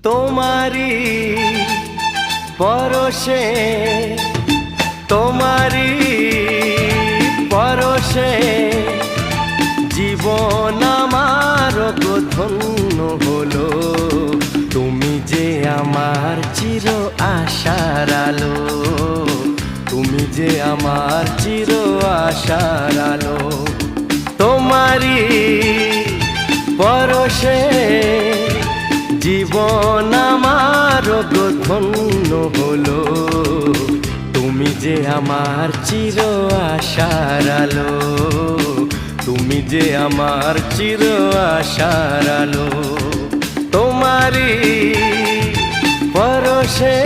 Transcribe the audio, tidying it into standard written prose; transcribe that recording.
তোমারি পরশে, তোমারি পরশে জীবন আমার ধন্য হলো। তুমি যে আমার চির আশার আলো, তুমি যে আমার চির আশার আলো। তোমারি পরশে জীবন আমার ধন্য হলো। তুমি যে আমার চির আশার আলো, তুমি যে আমার চির আশার আলো। তোমারি পরশে